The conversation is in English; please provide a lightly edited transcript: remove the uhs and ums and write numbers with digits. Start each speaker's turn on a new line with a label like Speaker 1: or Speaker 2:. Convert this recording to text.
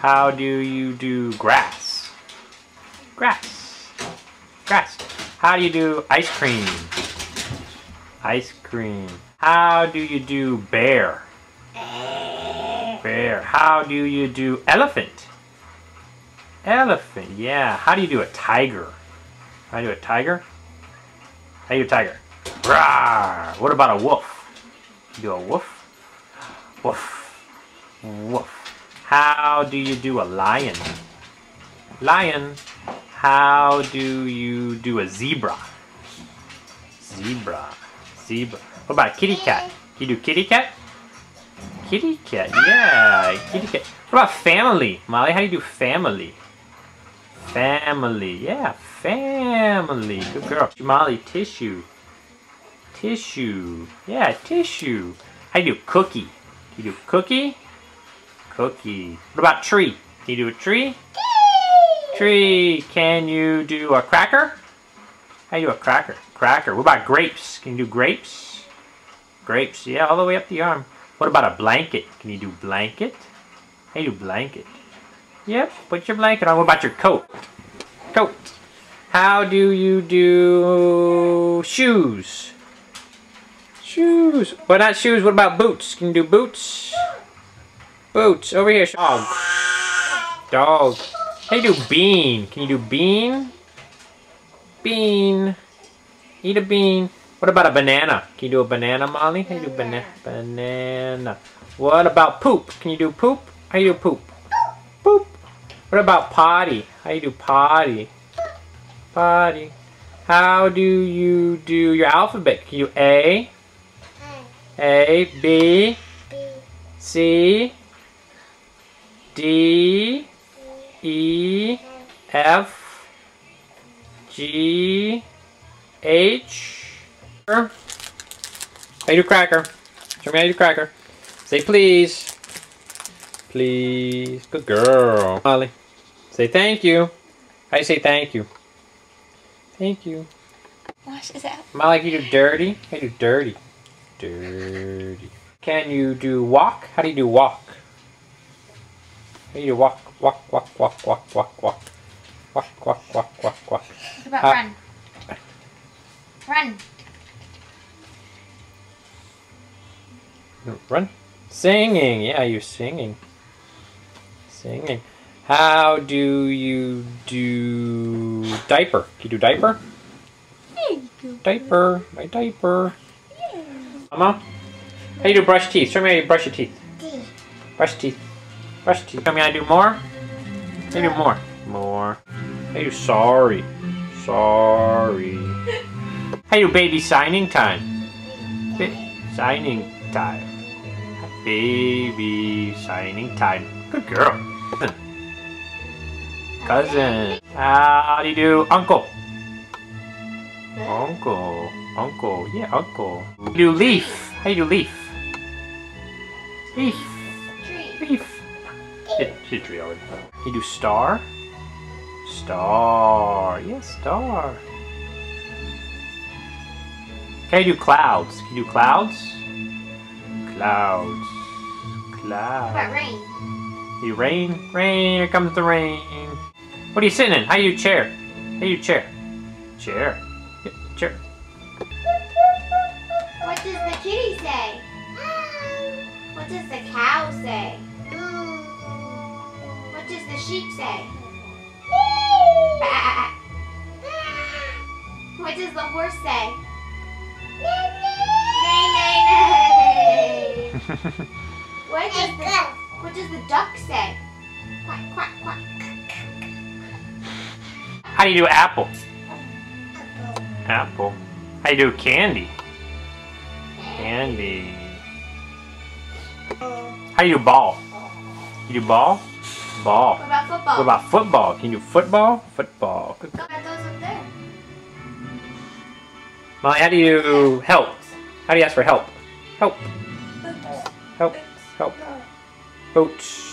Speaker 1: How do you do grass? Grass. Grass. How do you do ice cream? Ice cream. How do you do bear? Bear. How do you do elephant? Elephant. Yeah. How do you do a tiger? How do you do a tiger? How do you do a tiger? Rawr. What about a wolf? You do a wolf? Woof. Woof. How do you do a lion? Lion. How do you do a zebra? Zebra. Zebra. What about a kitty cat? Can you do kitty cat? Kitty cat. Yeah. Kitty cat. What about family? Molly, how do you do family? Family. Yeah. Family. Good girl. Molly, tissue. Tissue. Yeah, tissue. How do you do cookie? Can you do cookie? Cookie. What about tree? Can you do a tree? Tree. Can you do a cracker? How do you do a cracker? Cracker. What about grapes? Can you do grapes? Grapes. Yeah, all the way up the arm. What about a blanket? Can you do blanket? How do you do blanket? Yep, put your blanket on. What about your coat? Coat. How do you do shoes? Shoes. What not shoes? What about boots? Can you do boots? Boots. Over here. Dog. Dog. How do you do bean? Can you do bean? Bean. Eat a bean. What about a banana? Can you do a banana, Molly? How do you do banana? What about poop? Can you do poop? How do you do poop? Poop. What about potty? How do you do potty? Potty. How do you do your alphabet? Can you A? A, B, C, D, E, F, G, H. How do you do cracker? Show me how you do cracker. Say please. Please. Good girl. Molly. Say thank you. How do you say thank you? Thank you.
Speaker 2: Wash is out.
Speaker 1: Molly, can you do dirty? How do you do dirty? Dirty. Can you do walk? How do you do walk? How do you do walk? Walk, walk, walk, walk, walk, walk. Walk, walk, walk, walk, walk.
Speaker 2: What about run? Run.
Speaker 1: Run. Singing. Yeah, you're singing. Singing. How do you do diaper? Can you do diaper? Diaper. My diaper. Mama? How do you do brush teeth? Show me how you brush your teeth. Brush teeth. Brush teeth. Show me how to do more. How do you do more? More. How do you do sorry? Sorry. How do you do baby signing time? Signing time. Baby signing time. Good girl. Cousin. How do you do uncle? Uncle. Uncle. Yeah, uncle. How do you do leaf? How do you do leaf? Leaf.
Speaker 2: Tree.
Speaker 1: Leaf. She's a tree already. You do star? Star. Yes, star. Can you do clouds? Can you do clouds? Clouds. Clouds.
Speaker 2: What about rain?
Speaker 1: You rain? Rain. Here comes the rain. What are you sitting in? How do you chair? How do you chair? Chair. Yep, chair.
Speaker 2: What does the kitty say? What does the cow say? What does the sheep say? What does the horse say? Neigh, neigh, neigh. What does the duck say? Quack, quack, quack.
Speaker 1: How do you do apple? Apple. How do you do candy? Candy. How do you do ball? You do ball? Ball.
Speaker 2: What about football?
Speaker 1: What about football? Can you do football? Football. Good.
Speaker 2: What about those up there?
Speaker 1: Molly, how do you help? How do you ask for help? Help. Help. Help. Boats.